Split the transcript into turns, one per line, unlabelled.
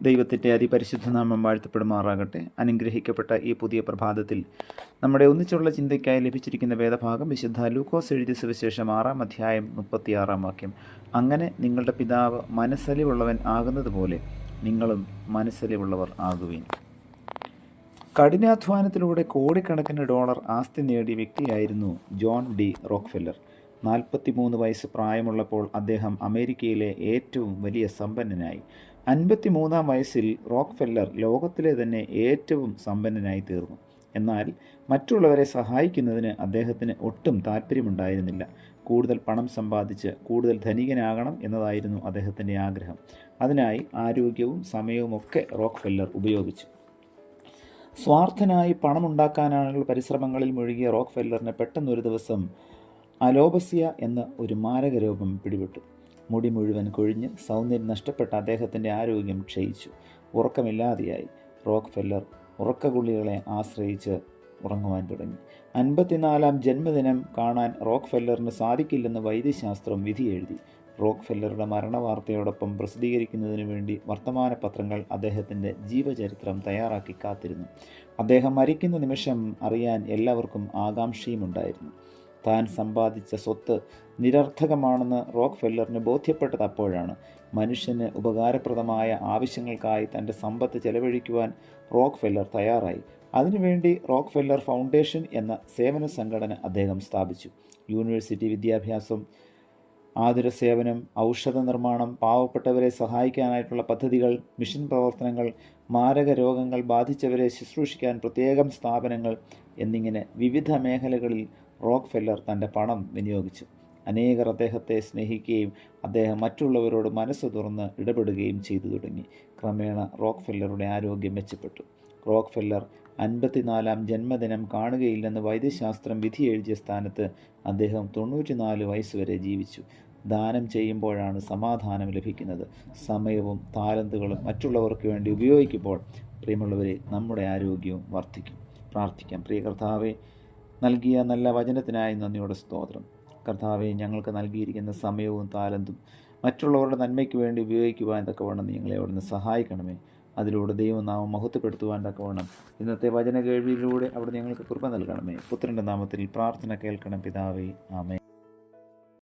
ദൈവത്തിൻ്റെ അതിപരിശുദ്ധ നാമം വാഴ്ത്തപ്പെടുമാറാകട്ടെ. അനുഗ്രഹിക്കപ്പെട്ട ഈ പുതിയ പ്രഭാതത്തിൽ നമ്മുടെ ഒന്നിച്ചുള്ള ചിന്തയ്ക്കായി ലഭിച്ചിരിക്കുന്ന വേദഭാഗം വിശുദ്ധ ലൂക്കോസ് എഴുതിയ സുവിശേഷം 6-ാം അധ്യായം 36-ാം വാക്യം. അങ്ങനെ നിങ്ങളുടെ പിതാവ് മനസ്സലിവുള്ളവൻ ആകുന്നതുപോലെ നിങ്ങളും മനസ്സലിവുള്ളവർ ആകുവിൻ. കഠിനാധ്വാനത്തിലൂടെ കോടിക്കണക്കിന് ഡോളർ ആസ്തി നേടിയ വ്യക്തിയായിരുന്നു ജോൺ ഡി റോക്ക്ഫെല്ലർ. 43 വയസ്സ് പ്രായമുള്ളപ്പോൾ അദ്ദേഹം അമേരിക്കയിലെ ഏറ്റവും വലിയ സമ്പന്നനായി. 53-ാം വയസ്സിൽ റോക്ക്ഫെല്ലർ ലോകത്തിലെ തന്നെ ഏറ്റവും സമ്പന്നനായി തീർന്നു. എന്നാൽ മറ്റുള്ളവരെ സഹായിക്കുന്നതിന് അദ്ദേഹത്തിന് ഒട്ടും താല്പര്യമുണ്ടായിരുന്നില്ല. കൂടുതൽ പണം സമ്പാദിച്ച് കൂടുതൽ ധനികനാകണം എന്നതായിരുന്നു അദ്ദേഹത്തിൻ്റെ ആഗ്രഹം. അതിനായി ആരോഗ്യവും സമയവുമൊക്കെ റോക്ക്ഫെല്ലർ ഉപയോഗിച്ചു. സ്വാർത്ഥനായി പണമുണ്ടാക്കാനുള്ള പരിശ്രമങ്ങളിൽ മുഴുകിയ റോക്ക്ഫെല്ലറിന് പെട്ടെന്നൊരു ദിവസം അലോപസിയ എന്ന ഒരു മാരകരോഗം പിടിപെട്ടു. മുടി മുഴുവൻ കൊഴിഞ്ഞ് സൗന്ദര്യം നഷ്ടപ്പെട്ട അദ്ദേഹത്തിൻ്റെ ആരോഗ്യം ക്ഷയിച്ചു. ഉറക്കമില്ലാതെയായി. റോക്ക്ഫെല്ലർ ഉറക്കഗുളികളെ ആശ്രയിച്ച് ഉറങ്ങുവാൻ തുടങ്ങി. 54-ാം ജന്മദിനം കാണാൻ റോക്ക്ഫെല്ലറിന് സാധിക്കില്ലെന്ന് വൈദ്യശാസ്ത്രം വിധി എഴുതി. റോക്ക്ഫെല്ലറുടെ മരണവാർത്തയോടൊപ്പം പ്രസിദ്ധീകരിക്കുന്നതിനു വേണ്ടി വർത്തമാനപത്രങ്ങൾ അദ്ദേഹത്തിൻ്റെ ജീവചരിത്രം തയ്യാറാക്കി കാത്തിരുന്നു. അദ്ദേഹം മരിക്കുന്ന നിമിഷം അറിയാൻ എല്ലാവർക്കും ആകാംക്ഷയുമുണ്ടായിരുന്നു. താൻ സമ്പാദിച്ച സ്വത്ത് നിരർത്ഥകമാണെന്ന് റോക്ക്ഫെല്ലറിന് ബോധ്യപ്പെട്ടത് അപ്പോഴാണ്. മനുഷ്യന് ഉപകാരപ്രദമായ ആവശ്യങ്ങൾക്കായി തൻ്റെ സമ്പത്ത് ചെലവഴിക്കുവാൻ റോക്ക്ഫെല്ലർ തയ്യാറായി. അതിനുവേണ്ടി റോക്ക്ഫെല്ലർ ഫൗണ്ടേഷൻ എന്ന സേവന സംഘടന അദ്ദേഹം സ്ഥാപിച്ചു. യൂണിവേഴ്സിറ്റി വിദ്യാഭ്യാസം, ആതുര സേവനം, ഔഷധ നിർമ്മാണം, പാവപ്പെട്ടവരെ സഹായിക്കാനായിട്ടുള്ള പദ്ധതികൾ, മിഷൻ പ്രവർത്തനങ്ങൾ, മാരക രോഗങ്ങൾ ബാധിച്ചവരെ ശുശ്രൂഷിക്കാൻ പ്രത്യേകം സ്ഥാപനങ്ങൾ എന്നിങ്ങനെ വിവിധ മേഖലകളിൽ റോക്ക്ഫെല്ലർ തൻ്റെ പണം വിനിയോഗിച്ചു. അനേകർ അദ്ദേഹത്തെ സ്നേഹിക്കുകയും അദ്ദേഹം മറ്റുള്ളവരോട് മനസ്സ് തുറന്ന് ഇടപെടുകയും ചെയ്തു തുടങ്ങി. ക്രമേണ റോക്ക്ഫെല്ലറുടെ ആരോഗ്യം മെച്ചപ്പെട്ടു. റോക്ക്ഫെല്ലർ 54-ാം ജന്മദിനം കാണുകയില്ലെന്ന് വൈദ്യശാസ്ത്രം വിധി എഴുതിയ സ്ഥാനത്ത് അദ്ദേഹം 94 വയസ്സുവരെ ജീവിച്ചു. ദാനം ചെയ്യുമ്പോഴാണ് സമാധാനം ലഭിക്കുന്നത്. സമയവും താലന്തുകളും മറ്റുള്ളവർക്ക് വേണ്ടി ഉപയോഗിക്കുമ്പോൾ പ്രിയമുള്ളവരെ, നമ്മുടെ ആരോഗ്യവും വർദ്ധിക്കും. പ്രാർത്ഥിക്കാം. പ്രിയ കർത്താവേ, നൽകിയ നല്ല വചനത്തിനായി നന്ദിയോടെ സ്തോത്രം. കർത്താവെ, ഞങ്ങൾക്ക് നൽകിയിരിക്കുന്ന സമയവും താലന്തും മറ്റുള്ളവരുടെ നന്മയ്ക്ക് വേണ്ടി ഉപയോഗിക്കുവാൻ തക്കവണ്ണം ഞങ്ങളെ അവിടുന്ന് സഹായിക്കണമേ. അതിലൂടെ ദൈവനാമം മഹത്വപ്പെടുത്തുവാൻ തക്കവണ്ണം ഇന്നത്തെ വചന കേൾവിയിലൂടെ അവിടെ ഞങ്ങൾക്ക് കൃപ നൽകണമേ. പുത്രൻ്റെ നാമത്തിൽ പ്രാർത്ഥന കേൾക്കണം പിതാവേ. ആമേൻ.